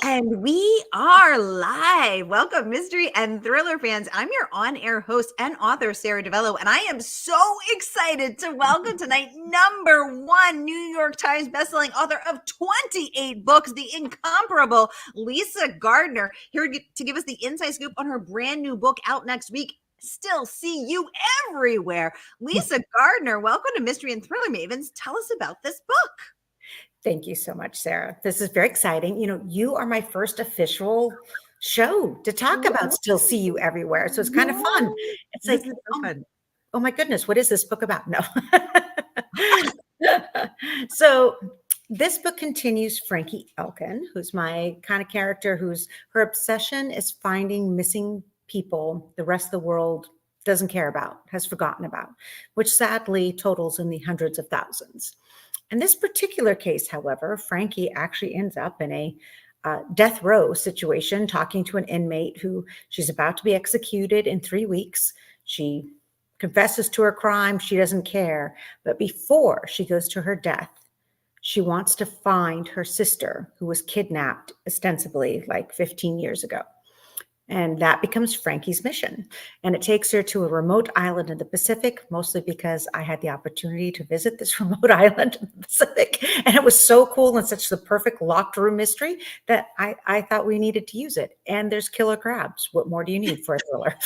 And we are live. Welcome, mystery and thriller fans. I'm your on-air host and author, Sara DiVello, and I am so excited to welcome tonight #1 New York Times bestselling author of 28 books, the incomparable Lisa Gardner, here to give us the inside scoop on her brand new book out next week. Still see you everywhere. Lisa Gardner, welcome to Mystery and Thriller Mavens. Tell us about this book. Thank you so much, Sarah. This is very exciting. You are my first official show to talk about Still See You Everywhere. So it's kind of fun. It's This like, is so fun. oh my goodness, what is this book about? No. So this book continues Frankie Elkin, who's my kind of character, her obsession is finding missing people the rest of the world doesn't care about, has forgotten about, which sadly totals in the hundreds of thousands. In this particular case, however, Frankie actually ends up in a death row situation, talking to an inmate who she's about to be executed in 3 weeks. She confesses to her crime. She doesn't care. But before she goes to her death, she wants to find her sister who was kidnapped ostensibly like 15 years ago. And that becomes Frankie's mission. And it takes her to a remote island in the Pacific, mostly because I had the opportunity to visit this remote island in the Pacific. And it was so cool and such the perfect locked room mystery that I thought we needed to use it. And there's killer crabs. What more do you need for a thriller?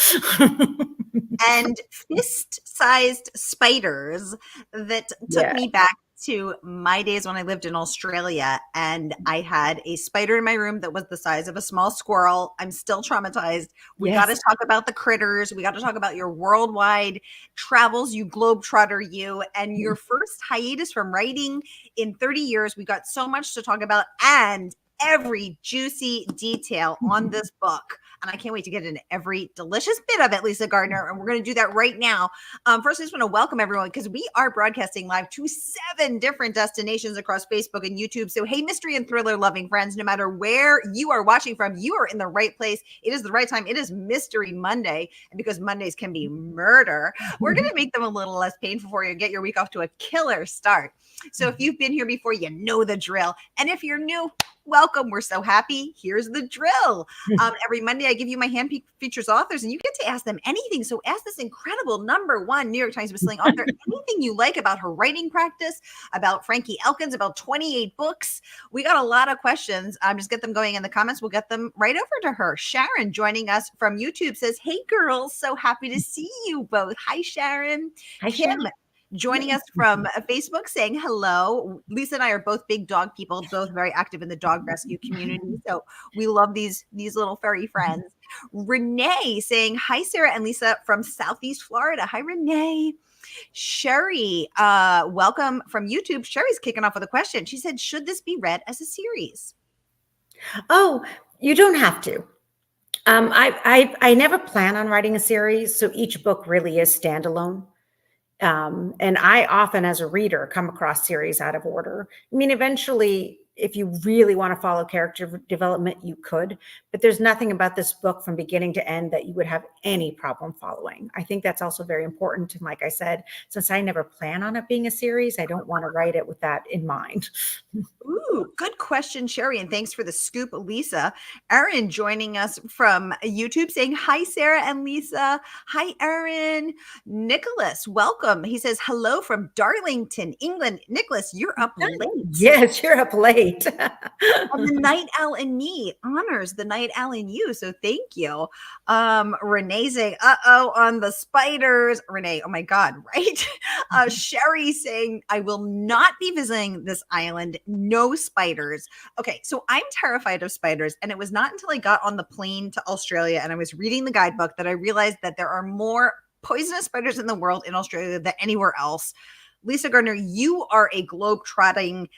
And fist-sized spiders that took me back to my days when I lived in Australia, and I had a spider in my room that was the size of a small squirrel. I'm still traumatized. We got to talk about the critters. We got to talk about your worldwide travels, you globetrotter you, and your first hiatus from writing in 30 years. We got so much to talk about and every juicy detail on this book. And I can't wait to get into every delicious bit of it, Lisa Gardner. And we're going to do that right now. First, I just want to welcome everyone because we are broadcasting live to 7 different destinations across Facebook and YouTube. So, hey, mystery and thriller loving friends, no matter where you are watching from, you are in the right place. It is the right time. It is Mystery Monday. And because Mondays can be murder, we're going to make them a little less painful for you and get your week off to a killer start. So if you've been here before, you know the drill. And if you're new, welcome. We're so happy. Here's the drill. Every Monday, I give you my handpicked features authors, and you get to ask them anything. So ask this incredible #1 New York Times bestselling author anything you like about her writing practice, about Frankie Elkin's, about 28 books. We got a lot of questions. Just get them going in the comments. We'll get them right over to her. Sharon, joining us from YouTube, says, "Hey, girls, so happy to see you both." Hi, Sharon. Hi, Kim, Sharon. joining us from Facebook, saying hello. Lisa and I are both big dog people, both very active in the dog rescue community. So we love these little furry friends. Renee saying hi, Sarah and Lisa from Southeast Florida. Hi, Renee. Sherry, welcome from YouTube. Sherry's kicking off with a question. She said, should this be read as a series? Oh, you don't have to. I never plan on writing a series, so each book really is standalone. And I often, as a reader, come across series out of order. I mean, eventually, if you really want to follow character development, you could, but there's nothing about this book from beginning to end that you would have any problem following. I think that's also very important. And like I said, since I never plan on it being a series, I don't want to write it with that in mind. Ooh, good question, Sherry. And thanks for the scoop, Lisa. Aaron joining us from YouTube saying, hi, Sarah and Lisa. Hi, Aaron. Nicholas, welcome. He says, hello from Darlington, England. Nicholas, you're up late. Yes, you're up late. And the night owl in me honors the night owl in you. So thank you. Renee saying, uh-oh, on the spiders. Renee, oh my God, right? Sherry saying, I will not be visiting this island. No spiders. Okay, so I'm terrified of spiders. And it was not until I got on the plane to Australia and I was reading the guidebook that I realized that there are more poisonous spiders in the world in Australia than anywhere else. Lisa Gardner, you are a globe-trotting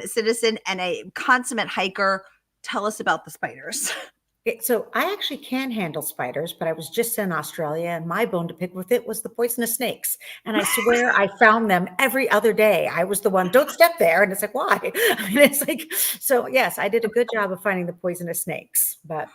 citizen and a consummate hiker. Tell us about the spiders. So I actually can handle spiders, but I was just in Australia and my bone to pick with it was the poisonous snakes. And I swear I found them every other day. I was the one, don't step there. And it's like, why? I mean, it's like, so yes, I did a good job of finding the poisonous snakes, but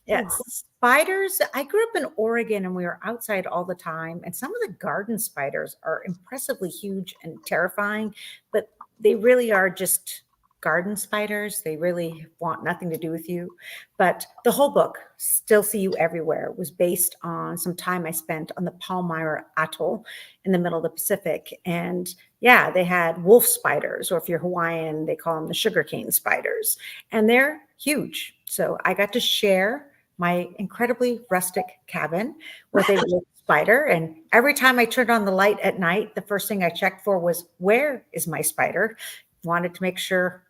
yes, spiders. I grew up in Oregon and we were outside all the time. And some of the garden spiders are impressively huge and terrifying, but they really are just garden spiders. They really want nothing to do with you. But the whole book, Still See You Everywhere, was based on some time I spent on the Palmyra Atoll in the middle of the Pacific. And yeah, they had wolf spiders, or if you're Hawaiian, they call them the sugarcane spiders. And they're huge. So I got to share my incredibly rustic cabin with a wolf spider. And every time I turned on the light at night, the first thing I checked for was, where is my spider? Wanted to make sure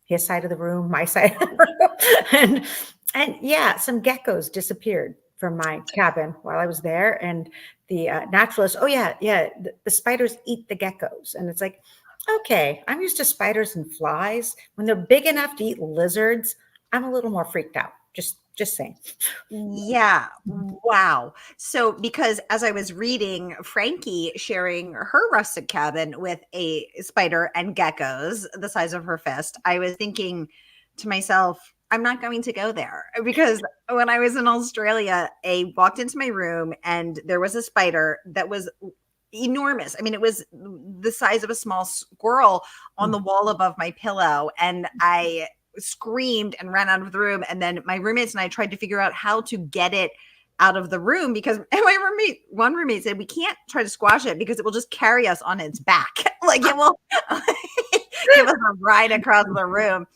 his side of the room, my side of the room. And yeah, some geckos disappeared from my cabin while I was there. And the naturalist, oh yeah, the spiders eat the geckos. And it's like, okay, I'm used to spiders and flies. When they're big enough to eat lizards, I'm a little more freaked out. Just saying. Yeah. Wow. So, because as I was reading Frankie sharing her rustic cabin with a spider and geckos the size of her fist, I was thinking to myself, I'm not going to go there, because when I was in Australia, I walked into my room and there was a spider that was enormous. I mean, it was the size of a small squirrel on the wall above my pillow. And I screamed and ran out of the room. And then my roommates and I tried to figure out how to get it out of the room, because one roommate said, we can't try to squash it because it will just carry us on its back. Like, it will give us a ride across the room.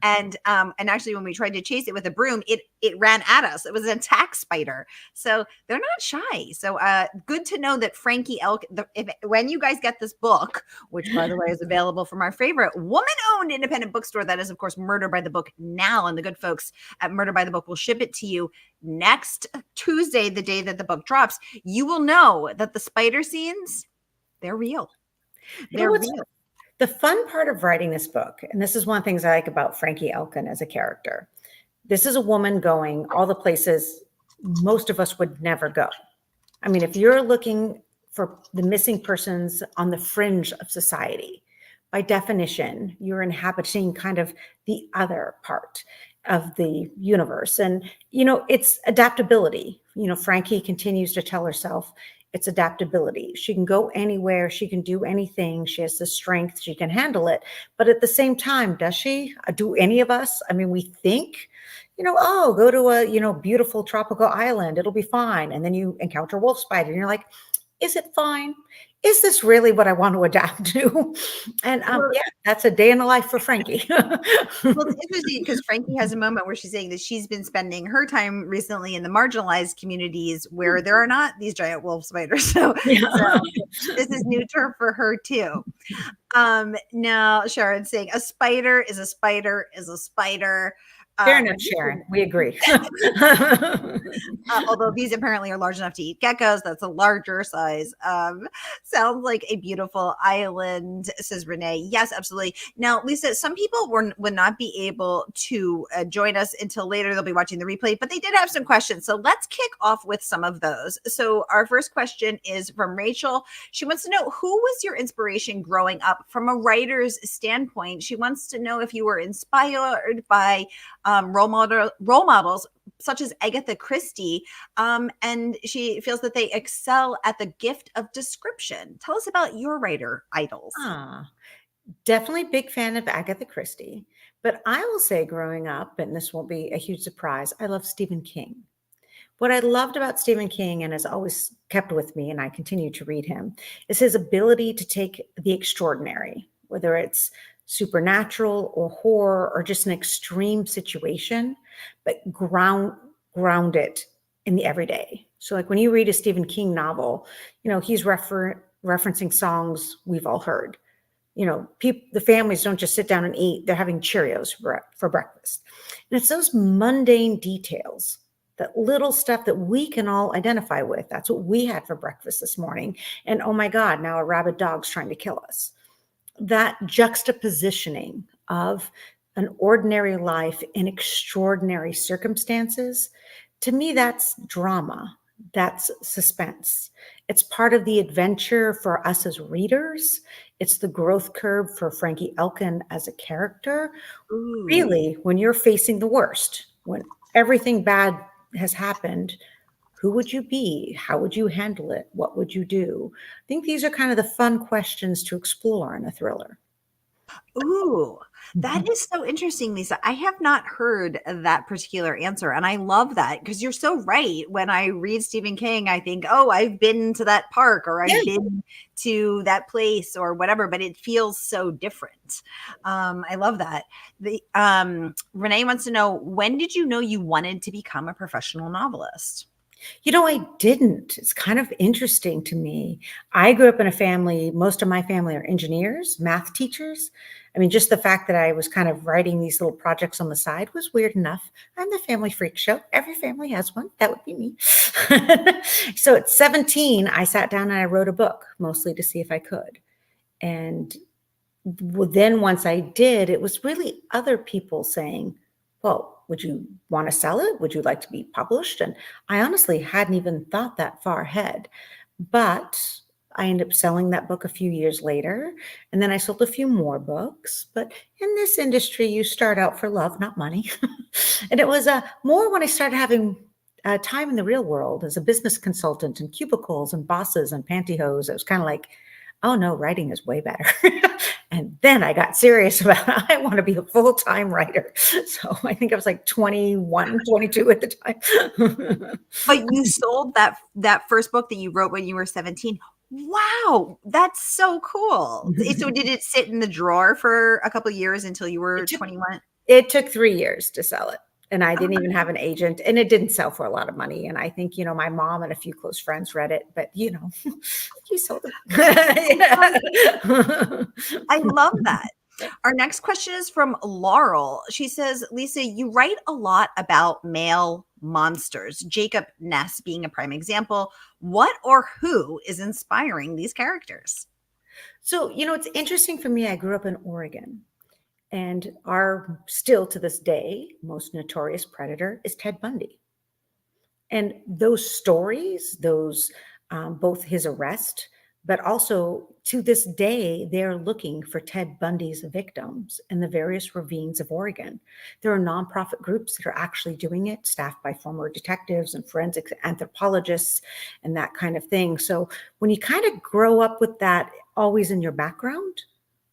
And actually, when we tried to chase it with a broom, it ran at us. It was an attack spider. So they're not shy. So good to know that Frankie Elkin, when you guys get this book, which by the way is available from our favorite woman-owned independent bookstore, that is of course Murder by the Book now, and the good folks at Murder by the Book will ship it to you next Tuesday, the day that the book drops. You will know that the spider scenes, they're real. They're real. The fun part of writing this book, and this is one of the things I like about Frankie Elkin as a character, this is a woman going all the places most of us would never go. I mean, if you're looking for the missing persons on the fringe of society, by definition, you're inhabiting kind of the other part of the universe. And, it's adaptability. Frankie continues to tell herself, it's adaptability. She can go anywhere. She can do anything. She has the strength. She can handle it. But at the same time, does she? Do any of us? I mean, we think, go to a, beautiful tropical island. It'll be fine. And then you encounter a wolf spider and you're like, is it fine? Is this really what I want to adapt to? And yeah, that's a day in the life for Frankie. Well, it's interesting because Frankie has a moment where she's saying that she's been spending her time recently in the marginalized communities where there are not these giant wolf spiders. So this is new turf for her too. Now Sharon's saying a spider is a spider is a spider. Fair enough, Sharon. We agree. Although these apparently are large enough to eat geckos, that's a larger size. Sounds like a beautiful island, says Renee. Yes, absolutely. Now, Lisa, some people would not be able to join us until later. They'll be watching the replay, but they did have some questions. So let's kick off with some of those. So our first question is from Rachel. She wants to know, who was your inspiration growing up from a writer's standpoint? She wants to know if you were inspired by role models such as Agatha Christie, and she feels that they excel at the gift of description. Tell us about your writer idols. Definitely big fan of Agatha Christie, but I will say growing up, and this won't be a huge surprise, I love Stephen King. What I loved about Stephen King, and has always kept with me, and I continue to read him, is his ability to take the extraordinary, whether it's supernatural or horror or just an extreme situation, but ground it in the everyday. So like when you read a Stephen King novel, he's referencing songs we've all heard. The families don't just sit down and eat, they're having Cheerios for breakfast. And it's those mundane details, that little stuff that we can all identify with. That's what we had for breakfast this morning. And oh my God, now a rabid dog's trying to kill us. That juxtapositioning of an ordinary life in extraordinary circumstances, to me, that's drama. That's suspense. It's part of the adventure for us as readers. It's the growth curve for Frankie Elkin as a character. Ooh. Really, when you're facing the worst, when everything bad has happened, who would you be? How would you handle it? What would you do? I think these are kind of the fun questions to explore in a thriller. Ooh, that is so interesting, Lisa. I have not heard that particular answer, and I love that because you're so right. When I read Stephen King, I think, "Oh, I've been to that park or Yeah. I've been to that place or whatever," but it feels so different. I love that. Renee wants to know, when did you know you wanted to become a professional novelist? I didn't. It's kind of interesting to me. I grew up in a family, most of my family are engineers, math teachers. I mean, just the fact that I was kind of writing these little projects on the side was weird enough. I'm the family freak show. Every family has one. That would be me. So at 17, I sat down and I wrote a book, mostly to see if I could. And then once I did, it was really other people saying, well, would you want to sell it? Would you like to be published? And I honestly hadn't even thought that far ahead. But I ended up selling that book a few years later. And then I sold a few more books. But in this industry, you start out for love, not money. And it was more when I started having time in the real world as a business consultant and cubicles and bosses and pantyhose. It was kind of like, oh no, writing is way better. And then I got serious about I want to be a full-time writer. So I think I was like 21, 22 at the time. But you sold that first book that you wrote when you were 17. Wow, that's so cool. So did it sit in the drawer for a couple of years until you were It took 21? it took 3 years to sell it. And I didn't even have an agent, and it didn't sell for a lot of money. And I think, my mom and a few close friends read it, but you sold it. I love that. Our next question is from Laurel. She says, Lisa, you write a lot about male monsters, Jacob Ness being a prime example. What or who is inspiring these characters? So, it's interesting for me. I grew up in Oregon, and our still to this day most notorious predator is Ted Bundy. And those stories, those both his arrest, but also to this day, they're looking for Ted Bundy's victims in the various ravines of Oregon. There are nonprofit groups that are actually doing it, staffed by former detectives and forensic anthropologists and that kind of thing. So when you kind of grow up with that always in your background,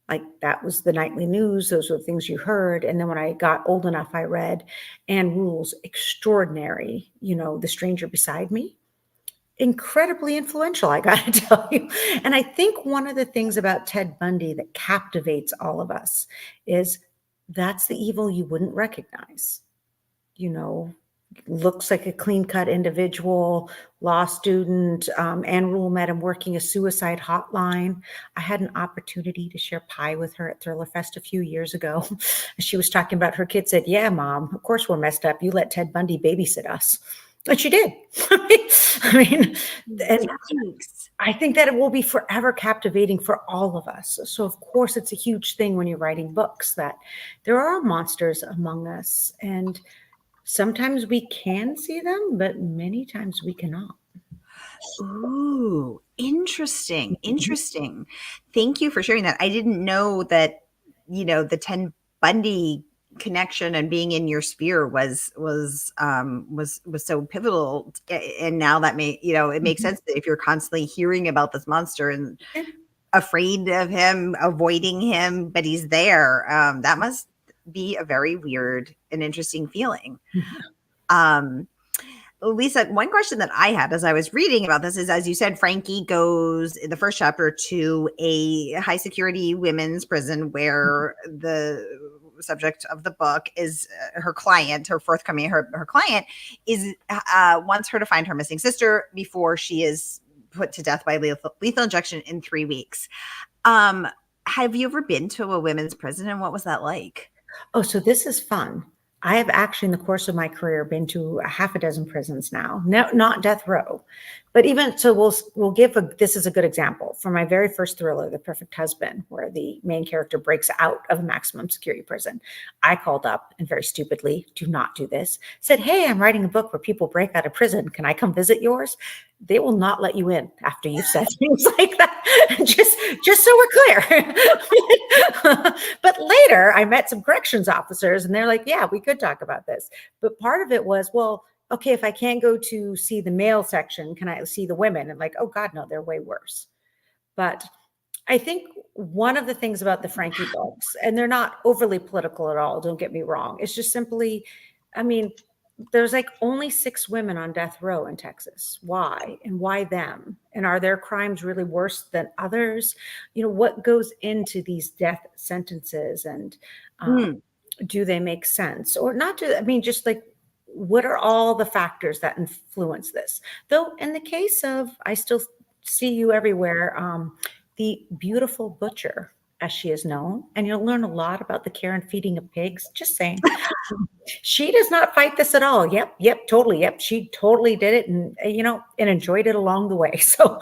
like that was the nightly news, those were the things you heard. And then when I got old enough, I read Anne Rule's extraordinary, The Stranger Beside Me. Incredibly influential, I got to tell you. And I think one of the things about Ted Bundy that captivates all of us is that's the evil you wouldn't recognize. You know, looks like a clean-cut individual, law student. Anne Rule met him working a suicide hotline. I had an opportunity to share pie with her at Thriller Fest a few years ago. She was talking about her kid said, yeah, Mom, of course we're messed up. You let Ted Bundy babysit us. And she did. I mean, and Yikes. I think that it will be forever captivating for all of us. So, of course, it's a huge thing when you're writing books that there are monsters among us. And sometimes we can see them, but many times we cannot. Ooh, interesting. Interesting. Thank you for sharing that. I didn't know that, the Ted Bundy connection and being in your sphere was so pivotal. And now that it makes sense that if you're constantly hearing about this monster and afraid of him, avoiding him, but he's there, that must be a very weird and interesting feeling. Um, Lisa, one question that I had as I was reading about this is, as you said, Frankie goes in the first chapter to a high security women's prison where the subject of the book is her client, her forthcoming, her client is wants her to find her missing sister before she is put to death by lethal injection in 3 weeks. Have you ever been to a women's prison, and what was that like? Oh, so this is fun. I have actually, in the course of my career, been to a half a dozen prisons now. No, not death row, but even so, we'll give this is a good example for my very first thriller, The Perfect Husband, where the main character breaks out of a maximum security prison. I called up and very stupidly, do not do this, said, "Hey, I'm writing a book where people break out of prison. Can I come visit yours?" They will not let you in after you've said things like that. Just so we're clear. But later I met some corrections officers and they're like, yeah, we could talk about this. But part of it was, well, okay, if I can't go to see the male section, can I see the women? And like, oh God, no, they're way worse. But I think one of the things about the Frankie books, and they're not overly political at all, don't get me wrong. It's just simply, I mean, there's like only 6 women on death row in Texas. Why? And why them? And are their crimes really worse than others? You know, what goes into these death sentences, and do they make sense or not? I mean, just like, what are all the factors that influence this? Though in the case of I Still See You Everywhere, the beautiful butcher, as she is known, and you'll learn a lot about the care and feeding of pigs. Just saying. She does not fight this at all. Yep, totally. Yep, she totally did it, and and enjoyed it along the way. So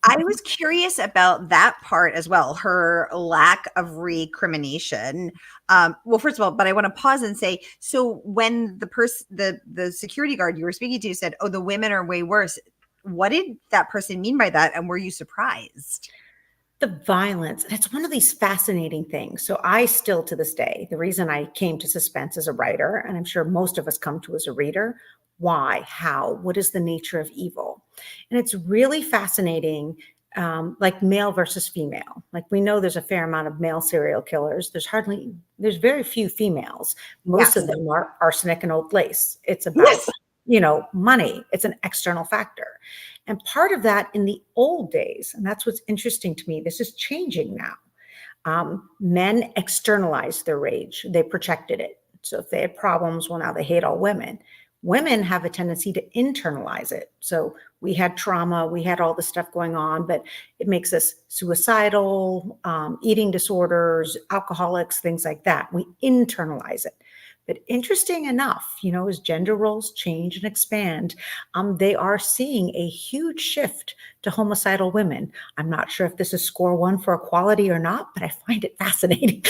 I was curious about that part as well, her lack of recrimination. Well, first of all, but I want to pause and say, so when the security guard you were speaking to said, "Oh, the women are way worse," what did that person mean by that, and were you surprised? The violence, and it's one of these fascinating things. So I still, to this day, the reason I came to suspense as a writer, and I'm sure most of us come to as a reader, why, how, what is the nature of evil? And it's really fascinating, like male versus female. Like, we know there's a fair amount of male serial killers. There's very few females. Most of them are arsenic and old lace. It's about, money. It's an external factor. And part of that in the old days, and that's what's interesting to me, this is changing now. Men externalized their rage. They projected it. So if they had problems, well, now they hate all women. Women have a tendency to internalize it. So we had trauma, we had all this stuff going on, but it makes us suicidal, eating disorders, alcoholics, things like that. We internalize it. But interesting enough, as gender roles change and expand, they are seeing a huge shift to homicidal women. I'm not sure if this is score one for equality or not, but I find it fascinating.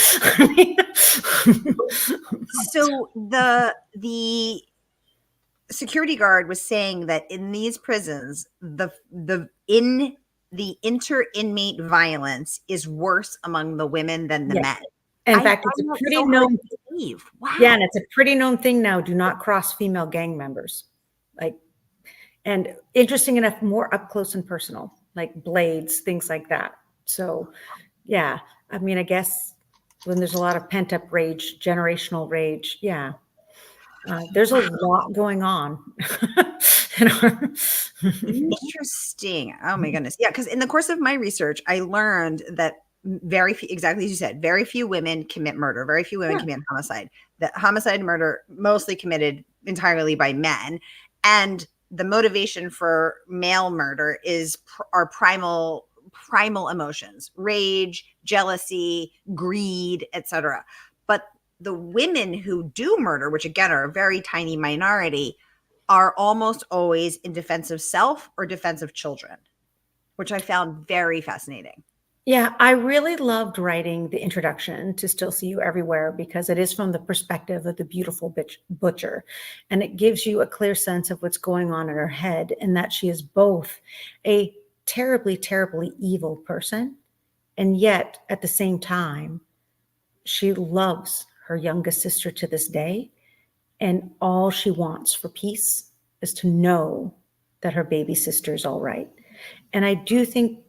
So the security guard was saying that in these prisons, the inter-inmate violence is worse among the women than the men. In fact, it's a pretty known. Wow. Yeah, and it's a pretty known thing now. Do not cross female gang members. And interesting enough, more up close and personal, like blades, things like that. So, yeah, I mean, I guess when there's a lot of pent up rage, generational rage, there's a lot going on. Interesting. Oh my goodness. Yeah, because in the course of my research, I learned that very few, exactly as you said, very few women commit murder. Very few women commit homicide. That homicide and murder mostly committed entirely by men. And the motivation for male murder is our primal emotions: rage, jealousy, greed, etc. But the women who do murder, which again are a very tiny minority, are almost always in defense of self or defense of children, which I found very fascinating. Yeah, I really loved writing the introduction to Still See You Everywhere because it is from the perspective of the beautiful butcher. And it gives you a clear sense of what's going on in her head, and that she is both a terribly, terribly evil person, and yet at the same time, she loves her youngest sister to this day. And all she wants for peace is to know that her baby sister is all right. And I do think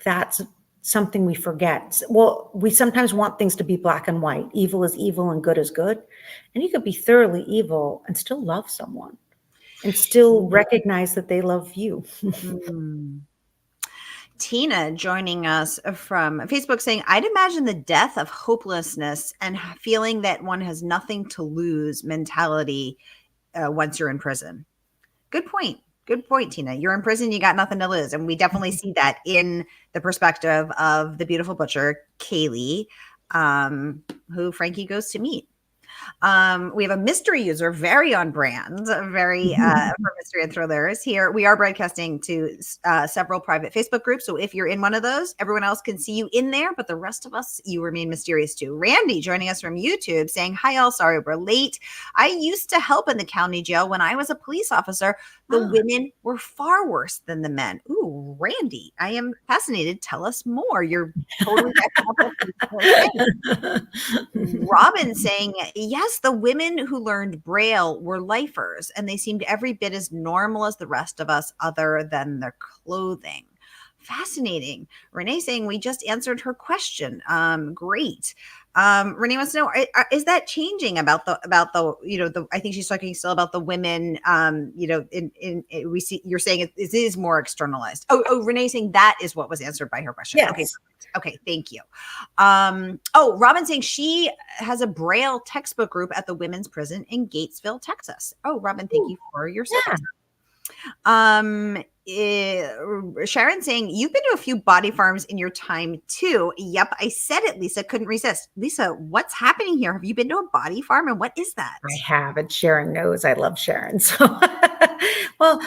that's something we forget. Well, we sometimes want things to be black and white. Evil is evil and good is good. And you could be thoroughly evil and still love someone and still recognize that they love you. Tina joining us from Facebook saying, I'd imagine the death of hopelessness and feeling that one has nothing to lose mentality once you're in prison. Good point. Good point, Tina. You're in prison, you got nothing to lose. And we definitely see that in the perspective of the beautiful butcher, Kaylee, who Frankie goes to meet. We have a mystery user, very on brand, very for mystery and thrillers here. We are broadcasting to several private Facebook groups. So if you're in one of those, everyone else can see you in there, but the rest of us, you remain mysterious too. Randy joining us from YouTube saying, hi all, sorry we're late. I used to help in the county jail when I was a police officer. The women were far worse than the men. Ooh, Randy, I am fascinated. Tell us more. You're totally Robin saying, yes, the women who learned Braille were lifers, and they seemed every bit as normal as the rest of us, other than their clothing. Fascinating. Renee saying we just answered her question. Great. Renee wants to know, is that changing about the, I think she's talking still about the women, we see, you're saying it is more externalized. Renee saying that is what was answered by her question. Yes. Okay. Thank you. Robin saying she has a Braille textbook group at the women's prison in Gatesville, Texas. Robin, thank you for your service. Sharon saying you've been to a few body farms in your time too. Yep, I said it, Lisa. Couldn't resist. Lisa, what's happening here? Have you been to a body farm, and what is that? I have, and Sharon knows I love Sharon. So, well,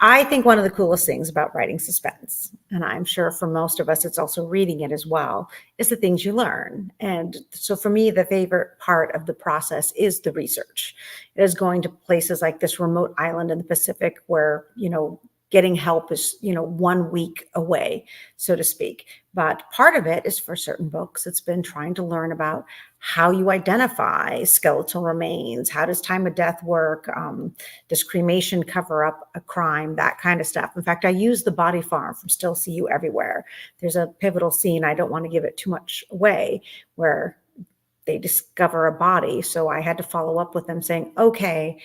I think one of the coolest things about writing suspense, and I'm sure for most of us, it's also reading it as well, is the things you learn. And so for me, the favorite part of the process is the research. It is going to places like this remote island in the Pacific where, getting help is, 1 week away, so to speak. But part of it is for certain books. It's been trying to learn about how you identify skeletal remains. How does time of death work? Does cremation cover up a crime? That kind of stuff. In fact, I use the body farm from Still See You Everywhere. There's a pivotal scene, I don't want to give it too much away, where they discover a body. So I had to follow up with them saying, okay,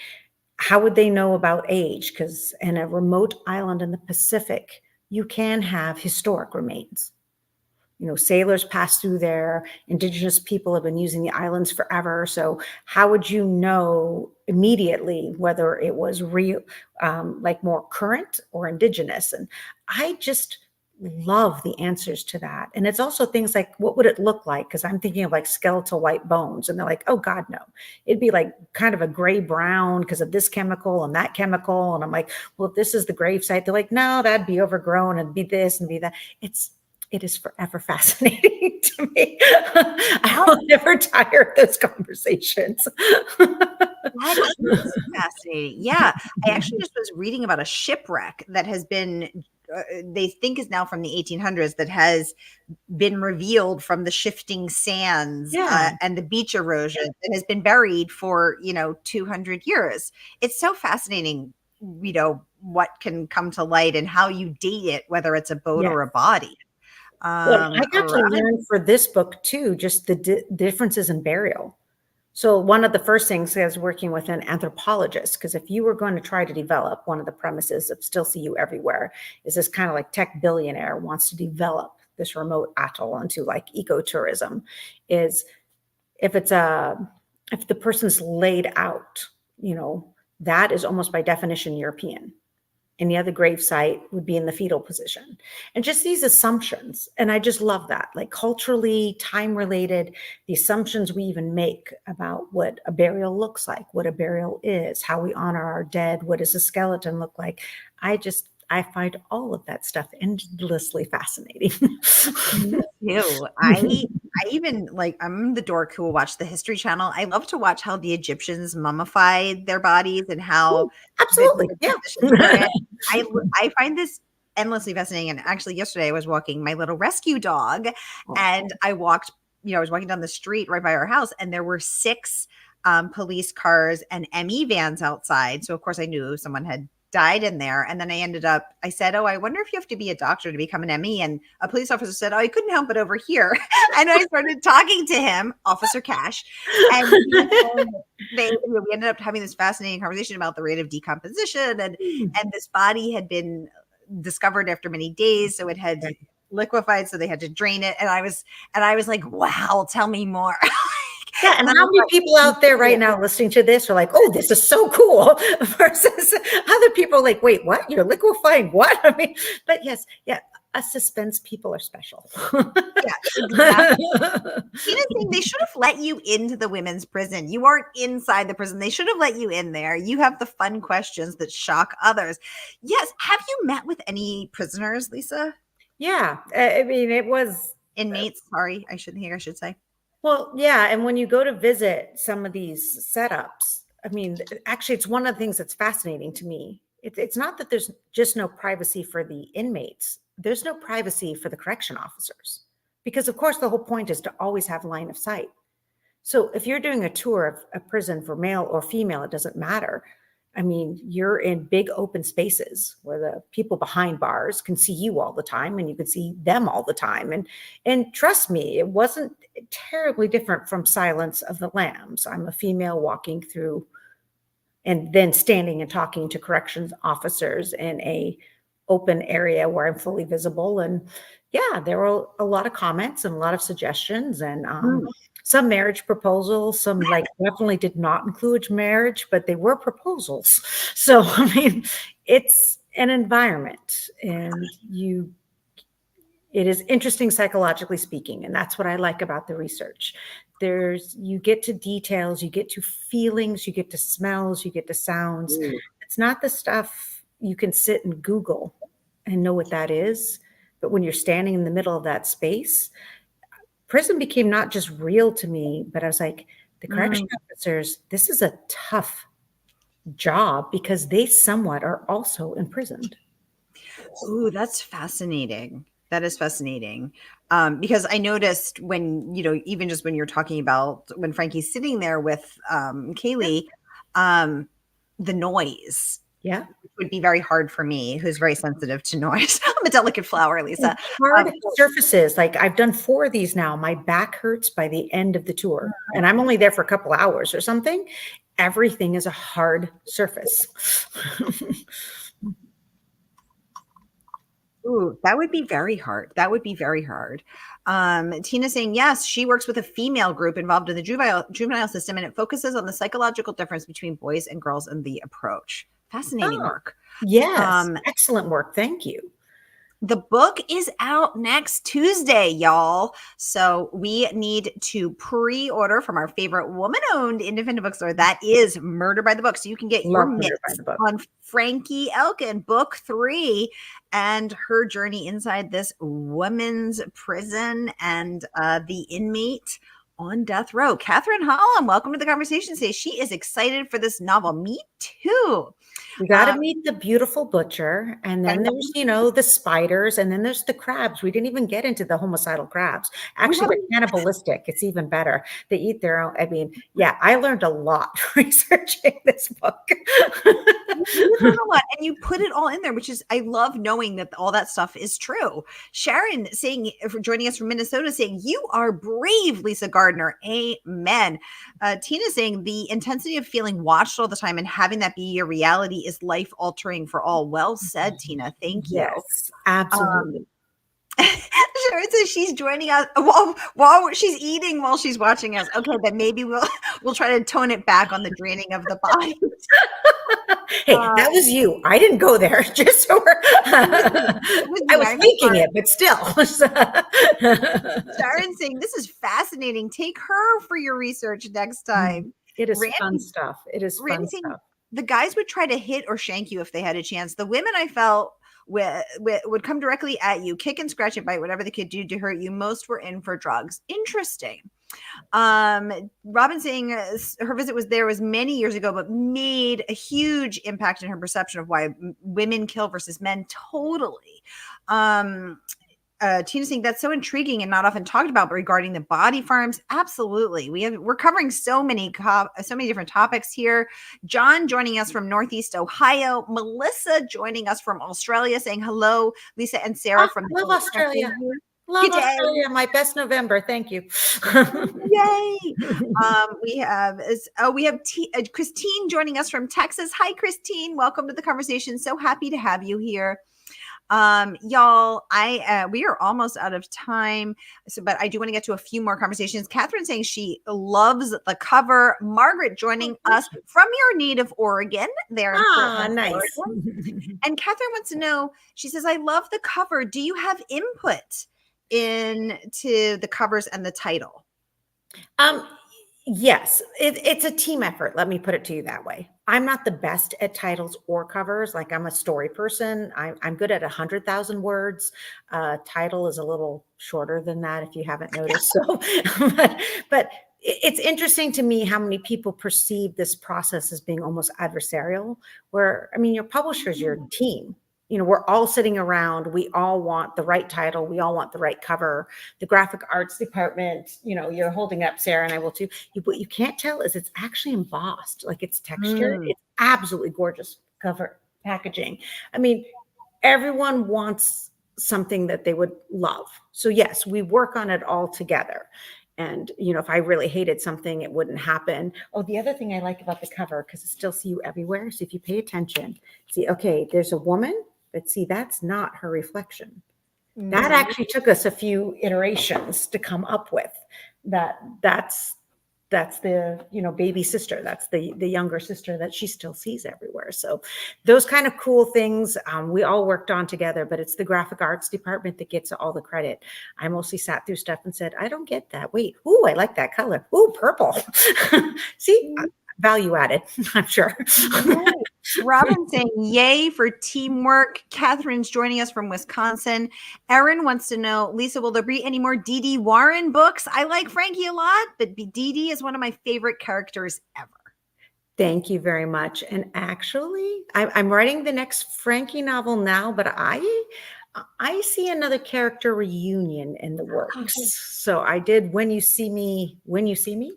how would they know about age? Because in a remote island in the Pacific, you can have historic remains. Sailors pass through there. Indigenous people have been using the islands forever. So how would you know immediately whether it was real, like more current or indigenous? And I just love the answers to that. And it's also things like, what would it look like? Because I'm thinking of like skeletal white bones. And they're like, oh God, no. It'd be like kind of a gray brown because of this chemical and that chemical. And I'm like, well, if this is the grave site, they're like, no, that'd be overgrown and be this and be that. It is forever fascinating to me. I will never tire of those conversations. That is fascinating. Yeah. I actually just was reading about a shipwreck that has been, they think is now from the 1800s, that has been revealed from the shifting sands and the beach erosion that has been buried for, 200 years. It's so fascinating, what can come to light and how you date it, whether it's a boat or a body. Well, I got to learn for this book too, just the differences in burial. So one of the first things I was working with an anthropologist, because if you were going to try to develop, one of the premises of Still See You Everywhere is this kind of like tech billionaire wants to develop this remote atoll into like ecotourism, is if the person's laid out, that is almost by definition European. Any other grave site would be in the fetal position. And just these assumptions. And I just love that, like culturally, time related, the assumptions we even make about what a burial looks like, what a burial is, how we honor our dead, what does a skeleton look like. I find all of that stuff endlessly fascinating. Me too. I even I'm the dork who will watch the History Channel. I love to watch how the Egyptians mummified their bodies and how absolutely, I find this endlessly fascinating. And actually, yesterday I was walking my little rescue dog, and I walked. I was walking down the street right by our house, and there were 6 police cars and ME vans outside. So of course I knew someone had died in there. And then I said, oh, I wonder if you have to be a doctor to become an ME. And a police officer said, oh, I couldn't help it over here. And I started talking to him, Officer Cash. And we ended up having this fascinating conversation about the rate of decomposition. And this body had been discovered after many days. So it had liquefied. So they had to drain it. And I was like, wow, tell me more. Yeah, and how many people out there right now listening to this are like, oh, this is so cool, versus other people like, wait, what? You're liquefying what? I mean, but yes, us suspense people are special. Exactly. They should have let you into the women's prison. You aren't inside the prison. They should have let you in there. You have the fun questions that shock others. Yes. Have you met with any prisoners, Lisa? Yeah. I mean, it was inmates. Sorry, I should say. Well, yeah. And when you go to visit some of these setups, I mean, actually, it's one of the things that's fascinating to me. It's not that there's just no privacy for the inmates. There's no privacy for the correction officers, because of course, the whole point is to always have line of sight. So if you're doing a tour of a prison for male or female, it doesn't matter. I mean, you're in big open spaces where the people behind bars can see you all the time and you can see them all the time. And trust me, it wasn't terribly different from Silence of the Lambs. I'm a female walking through and then standing and talking to corrections officers in a open area where I'm fully visible. And yeah, there were a lot of comments and a lot of suggestions and some marriage proposals, some like definitely did not include marriage, but they were proposals. So, I mean, it's an environment and it is interesting psychologically speaking. And that's what I like about the research. You get to details, you get to feelings, you get to smells, you get to sounds. It's not the stuff you can sit and Google and know what that is. But when you're standing in the middle of that space, prison became not just real to me, but I was like, the correction officers, this is a tough job because they somewhat are also imprisoned. Ooh, that's fascinating. That is fascinating. Because I noticed when, even just when you're talking about when Frankie's sitting there with Kaylee, the noise. Yeah. Would be very hard for me, who's very sensitive to noise. I'm a delicate flower, Lisa. Hard surfaces. Like I've done 4 of these now. My back hurts by the end of the tour, and I'm only there for a couple hours or something. Everything is a hard surface. Ooh, that would be very hard. That would be very hard. Tina saying, yes, she works with a female group involved in the juvenile system, and it focuses on the psychological difference between boys and girls in the approach. Fascinating work. Yes. Excellent work. Thank you. The book is out next Tuesday, y'all. So we need to pre-order from our favorite woman-owned independent bookstore. That is Murder by the Book. So you can get your mitts on Frankie Elkin, book 3, and her journey inside this women's prison and the inmate on death row. Catherine Holland, welcome to the conversation today. She is excited for this novel. Me too. We got to meet the beautiful butcher. And then there's, the spiders. And then there's the crabs. We didn't even get into the homicidal crabs. Actually, they're cannibalistic. It's even better. They eat their own. I mean, yeah, I learned a lot researching this book. You learn a lot, and you put it all in there, which is, I love knowing that all that stuff is true. Sharon saying, for joining us from Minnesota, saying, you are brave, Lisa Gardner. Amen. Tina saying, the intensity of feeling watched all the time and having that be your reality is life altering for all. Well said, Tina. Thank you. Yes, absolutely. Sharon says she's joining us while she's eating while she's watching us. Okay, then maybe we'll try to tone it back on the draining of the body. Hey, that was you. I didn't go there. Just so I was thinking it, but still. Sharon saying this is fascinating. Take her for your research next time. It is fun stuff. It is fun stuff. The guys would try to hit or shank you if they had a chance. The women, I felt, would come directly at you, kick and scratch and bite, whatever they could do to hurt you. Most were in for drugs. Interesting. Robin saying her visit was many years ago, but made a huge impact in her perception of why women kill versus men. Totally. Tina saying that's so intriguing and not often talked about, but regarding the body farms, absolutely. We're covering so many different topics here. John joining us from Northeast Ohio. Melissa joining us from Australia, saying hello, Lisa and Sarah from love Australia. Love Australia. My best November. Thank you. Yay. We have Christine joining us from Texas. Hi, Christine. Welcome to the conversation. So happy to have you here. Y'all, we are almost out of time, but I do want to get to a few more conversations. Catherine saying she loves the cover. Margaret joining us from your native Oregon. There, nice. And Catherine wants to know. She says, "I love the cover. Do you have input into the covers and the title?" Yes, it's a team effort. Let me put it to you that way. I'm not the best at titles or covers. Like I'm a story person. I'm good at 100,000 words. Title is a little shorter than that, if you haven't noticed. So, but it's interesting to me how many people perceive this process as being almost adversarial. Where I mean, your publisher is your team. We're all sitting around. We all want the right title. We all want the right cover. The graphic arts department, you're holding up, Sarah, and I will too. What you can't tell is it's actually embossed, like it's textured. It's absolutely gorgeous cover packaging. I mean, everyone wants something that they would love. So yes, we work on it all together. And if I really hated something, it wouldn't happen. Oh, the other thing I like about the cover, because it still see you everywhere. So if you pay attention, see, okay, there's a woman, but see, that's not her reflection. That actually took us a few iterations to come up with. That's the baby sister. That's the younger sister that she still sees everywhere. So those kind of cool things we all worked on together, but it's the graphic arts department that gets all the credit. I mostly sat through stuff and said, I don't get that. Wait, ooh, I like that color. Ooh, purple. See, value added, I'm sure. Right. Robin saying, yay for teamwork. Catherine's joining us from Wisconsin. Erin wants to know, Lisa, will there be any more Dee Dee Warren books? I like Frankie a lot, but Dee Dee is one of my favorite characters ever. Thank you very much. And actually, I'm writing the next Frankie novel now, but I see another character reunion in the works. So I did When You See Me,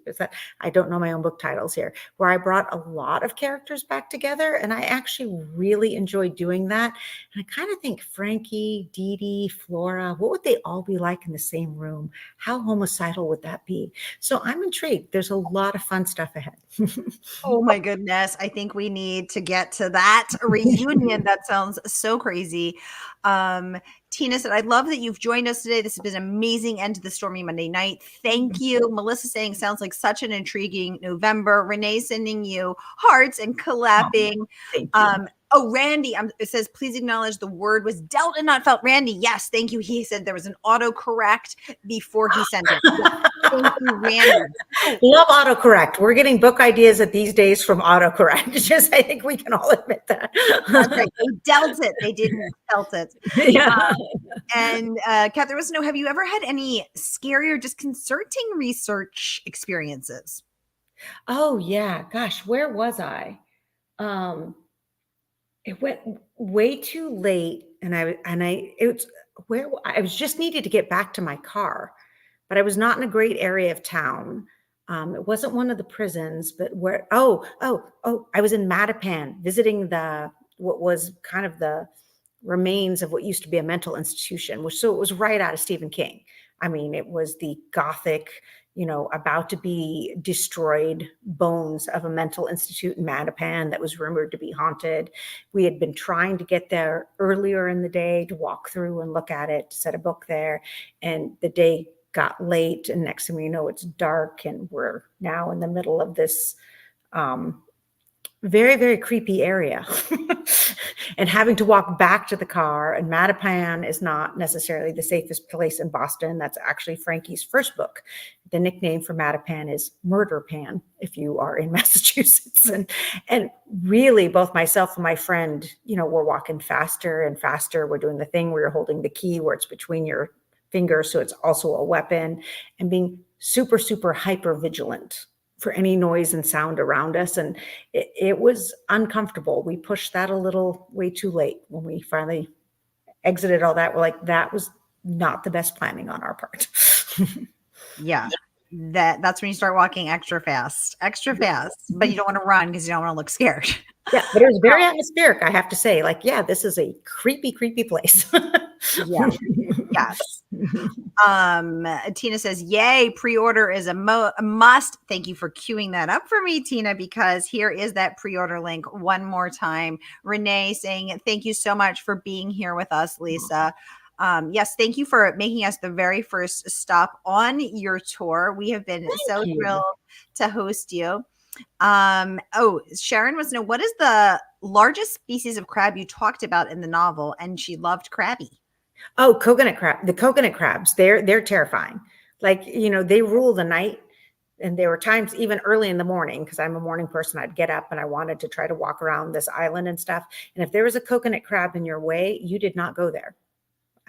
is that, I don't know my own book titles here, where I brought a lot of characters back together. And I actually really enjoyed doing that. And I kind of think Frankie, Dee Dee, Flora, what would they all be like in the same room? How homicidal would that be? So I'm intrigued. There's a lot of fun stuff ahead. Oh my goodness. I think we need to get to that reunion. That sounds so crazy. Tina said, I love that you've joined us today. This has been an amazing end to the Stormy Monday night. Thank you. Melissa saying, sounds like such an intriguing November. Renee sending you hearts and clapping. Thank you. Oh, Randy, it says, please acknowledge the word was dealt and not felt. Randy, yes, thank you. He said there was an autocorrect before he sent it. Yes. Thank you, Randy. Love autocorrect. We're getting book ideas at these days from autocorrect. Just, I think we can all admit that. That's right. They dealt it. They didn't felt it. Yeah. And Catherine wants to know, have you ever had any scary or disconcerting research experiences? Oh yeah. Gosh, where was I? It went way too late, and I was just needed to get back to my car, but I was not in a great area of town. It wasn't one of the prisons, but where, I was in Mattapan visiting what was kind of the remains of what used to be a mental institution, so it was right out of Stephen King. I mean, it was the Gothic, about to be destroyed bones of a mental institute in Mattapan that was rumored to be haunted. We had been trying to get there earlier in the day to walk through and look at it, to set a book there. And the day got late, and next thing we know, it's dark, and we're now in the middle of this very, very creepy area. And having to walk back to the car, and Mattapan is not necessarily the safest place in Boston. That's actually Frankie's first book. The nickname for Mattapan is Murder Pan, if you are in Massachusetts. And really, both myself and my friend, we're walking faster and faster. We're doing the thing where you're holding the key where it's between your fingers, so it's also a weapon, and being super, super hyper vigilant for any noise and sound around us. And it was uncomfortable. We pushed that a little way too late. When we finally exited all that, we're like, that was not the best planning on our part. Yeah. That's when you start walking extra fast, but you don't want to run because you don't want to look scared. Yeah, but it was very atmospheric, I have to say. Like, yeah, this is a creepy, creepy place. Yeah. Yes. Tina says, yay, pre-order is a must. Thank you for queuing that up for me, Tina, because here is that pre-order link one more time. Renee saying, thank you so much for being here with us, Lisa. Yes, thank you for making us the very first stop on your tour. We have been so thrilled to host you. Sharon wants to know, what is the largest species of crab you talked about in the novel? And she loved crabby. Oh, coconut crab. The coconut crabs, they're terrifying. Like, they rule the night. And there were times even early in the morning, because I'm a morning person, I'd get up and I wanted to try to walk around this island and stuff. And if there was a coconut crab in your way, you did not go there.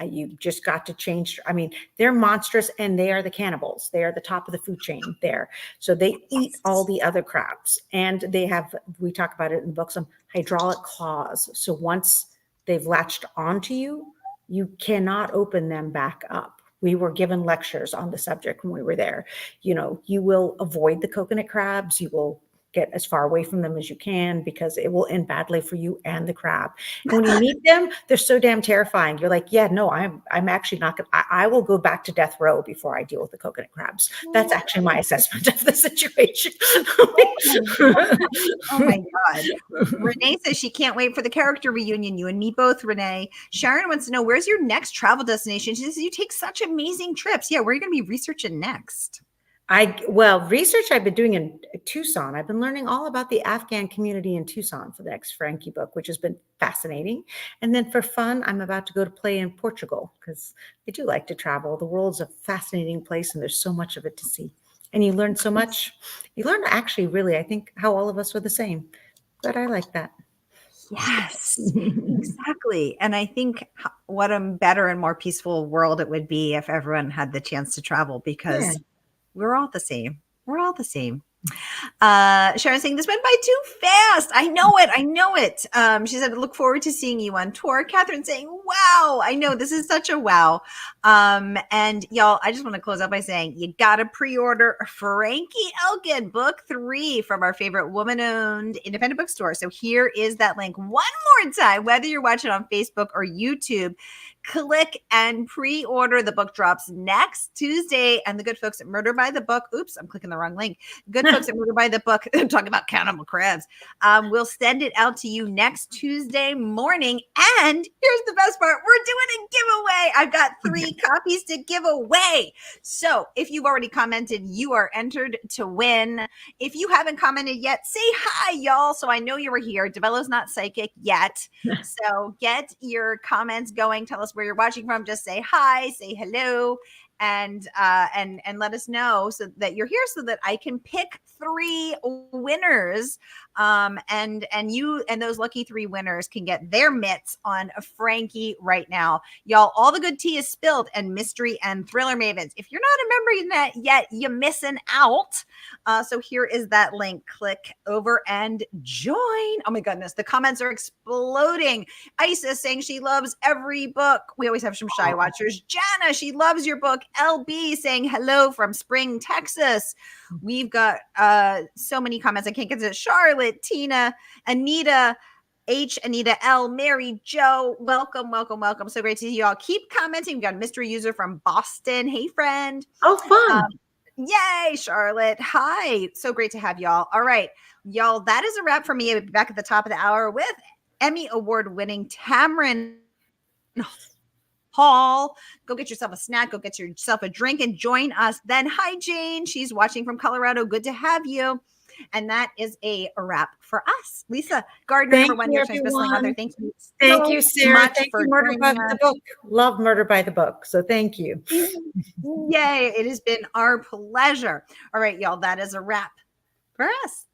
You just got to change. I mean, they're monstrous, and they are the cannibals. They are the top of the food chain there. So they eat all the other crabs, and they have, we talk about it in the book, some hydraulic claws. So once they've latched onto you, you cannot open them back up. We were given lectures on the subject when we were there. You will avoid the coconut crabs. You will get as far away from them as you can, because it will end badly for you and the crab. And when you meet them, they're so damn terrifying. You're like, yeah, no, I'm actually not going to, I will go back to death row before I deal with the coconut crabs. That's actually my assessment of the situation. Oh my God. Renee says she can't wait for the character reunion. You and me both, Renee. Sharon wants to know, where's your next travel destination? She says you take such amazing trips. Yeah, where are you going to be researching next? Research I've been doing in Tucson. I've been learning all about the Afghan community in Tucson for the next Frankie book, which has been fascinating. And then for fun, I'm about to go to play in Portugal, because I do like to travel. The world's a fascinating place, and there's so much of it to see. And you learn so much. You learn actually, really, I think, how all of us are the same. But I like that. Yes, exactly. And I think what a better and more peaceful world it would be if everyone had the chance to travel, because we're all the same. We're all the same. Sharon saying this went by too fast. I know it. I know it. She said, look forward to seeing you on tour. Catherine saying, wow, I know this is such a wow. And y'all, I just want to close out by saying you got to pre-order Frankie Elkin book 3 from our favorite woman-owned independent bookstore. So here is that link one more time, whether you're watching on Facebook or YouTube. Click and pre-order. The book drops next Tuesday, and the good folks at Murder by the Book, oops, I'm clicking the wrong link. Good folks at Murder by the Book, I'm talking about cannibal crabs, we'll send it out to you next Tuesday morning. And here's the best part, we're doing a giveaway. I've got 3 copies to give away. So if you've already commented, you are entered to win. If you haven't commented yet, say hi, y'all, so I know you were here. DiVello's not psychic yet, so get your comments going. Tell us where you're watching from. Just say hi, say hello, and let us know so that you're here, so that I can pick 3 winners. And you and those lucky 3 winners can get their mitts on a Frankie right now. Y'all, all the good tea is spilled, and mystery and thriller mavens. If you're not a member yet, you're missing out. So here is that link. Click over and join. Oh my goodness, the comments are exploding. Isis saying she loves every book. We always have some shy watchers. Jana, she loves your book. LB saying hello from Spring, Texas. We've got so many comments. I can't get to it. Charlotte, Tina, Anita, Anita L, Mary Jo, welcome, welcome, welcome. So great to see you all. Keep commenting. We've got a mystery user from Boston. Hey, friend. Oh, fun. Yay, Charlotte. Hi. So great to have y'all. All right, y'all, that is a wrap for me. I'll be back at the top of the hour with Emmy Award-winning Tamron Hall. Go get yourself a snack. Go get yourself a drink and join us then. Hi, Jane. She's watching from Colorado. Good to have you. And that is a wrap for us. Lisa Gardner, Thank number 1 you, New York Times bestselling author. everyone. Thank you. Thank you, Sarah. Thank you, Murder by joining the us. Book. Love Murder by the Book. So thank you. Yay. It has been our pleasure. All right, y'all. That is a wrap for us.